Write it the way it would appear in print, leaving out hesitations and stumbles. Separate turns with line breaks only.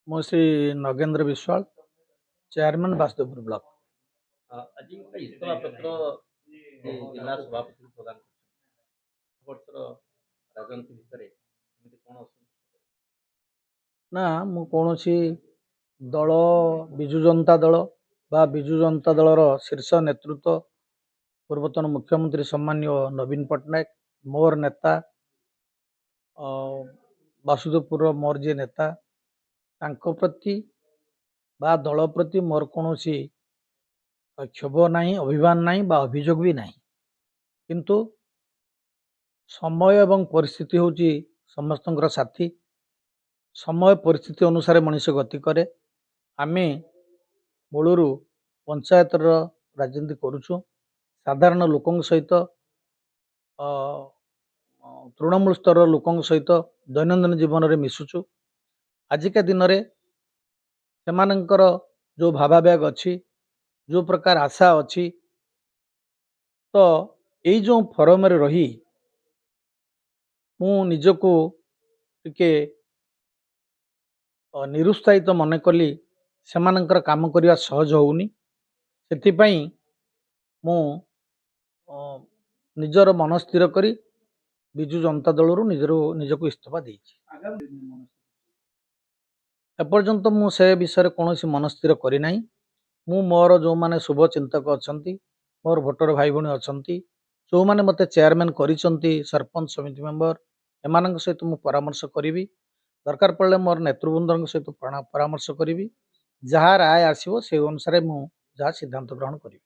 ମୁଁ Shri Nagendra Biswal, chairman Basudevpur block.
ଆଜି ଗୋଟେ ଇସ୍ତଫା ପତ୍ର ଜିଲ୍ଲା ସଭାପତି ପ୍ରଦାନ କରିଛନ୍ତି। ବର୍ଷର ରାଜନୀତି ଭିତରେ ଏମିତି କ'ଣ
ନା, ମୁଁ କୌଣସି ଦଳ ବିଜୁ ଜନତା ଦଳ ବା ବିଜୁ ଜନତା ଦଳର ଶୀର୍ଷ ନେତୃତ୍ୱ ପୂର୍ବତନ ମୁଖ୍ୟମନ୍ତ୍ରୀ ସମ୍ମାନୀୟ ନବୀନ ପଟ୍ଟନାୟକ, ମୋର ନେତା ବାସୁଦେବପୁରର ମୋର ଯିଏ ନେତା, ତାଙ୍କ ପ୍ରତି ବା ଦଳ ପ୍ରତି ମୋର କୌଣସି କ୍ଷୋଭ ନାହିଁ, ଅଭିମାନ ନାହିଁ ବା ଅଭିଯୋଗ ବି ନାହିଁ। କିନ୍ତୁ ସମୟ ଏବଂ ପରିସ୍ଥିତି ହେଉଛି ସମସ୍ତଙ୍କର ସାଥୀ। ସମୟ ପରିସ୍ଥିତି ଅନୁସାରେ ମଣିଷ ଗତି କରେ। ଆମେ ମୂଳରୁ ପଞ୍ଚାୟତର ରାଜନୀତି କରୁଛୁ, ସାଧାରଣ ଲୋକଙ୍କ ସହିତ ତୃଣମୂଳ ସ୍ତରର ଲୋକଙ୍କ ସହିତ ଦୈନନ୍ଦିନ ଜୀବନରେ ମିଶୁଛୁ। ଆଜିକା ଦିନରେ ସେମାନଙ୍କର ଯେଉଁ ଭାବାବେଗ ଅଛି, ଯେଉଁ ପ୍ରକାର ଆଶା ଅଛି, ତ ଏଇ ଯେଉଁ ଫରମରେ ରହି ମୁଁ ନିଜକୁ ଟିକେ ନିରୁତ୍ସାହିତ ମନେ କଲି। ସେମାନଙ୍କର କାମ କରିବା ସହଜ ହେଉନି। ସେଥିପାଇଁ ମୁଁ ନିଜର ମନ ସ୍ଥିର କରି ବିଜୁ ଜନତା ଦଳରୁ ନିଜକୁ ଇସ୍ତଫା ଦେଇଛି। ଏପର୍ଯ୍ୟନ୍ତ ମୁଁ ସେ ବିଷୟରେ କୌଣସି ମନ ସ୍ଥିର କରିନାହିଁ। ମୁଁ ମୋର ଯେଉଁମାନେ ଶୁଭ ଚିନ୍ତକ ଅଛନ୍ତି, ମୋର ଭୋଟର ଭାଇ ଭଉଣୀ ଅଛନ୍ତି, ଯେଉଁମାନେ ମୋତେ ଚେୟାରମ୍ୟାନ୍ କରିଛନ୍ତି, ସରପଞ୍ଚ ସମିତି ମେମ୍ବର, ଏମାନଙ୍କ ସହିତ ମୁଁ ପରାମର୍ଶ କରିବି। ଦରକାର ପଡ଼ିଲେ ମୋର ନେତୃବୃନ୍ଦଙ୍କ ସହିତ ପରାମର୍ଶ କରିବି। ଯାହା ରାୟ ଆସିବ ସେ ଅନୁସାରେ ମୁଁ ଯାହା ସିଦ୍ଧାନ୍ତ ଗ୍ରହଣ କରିବି।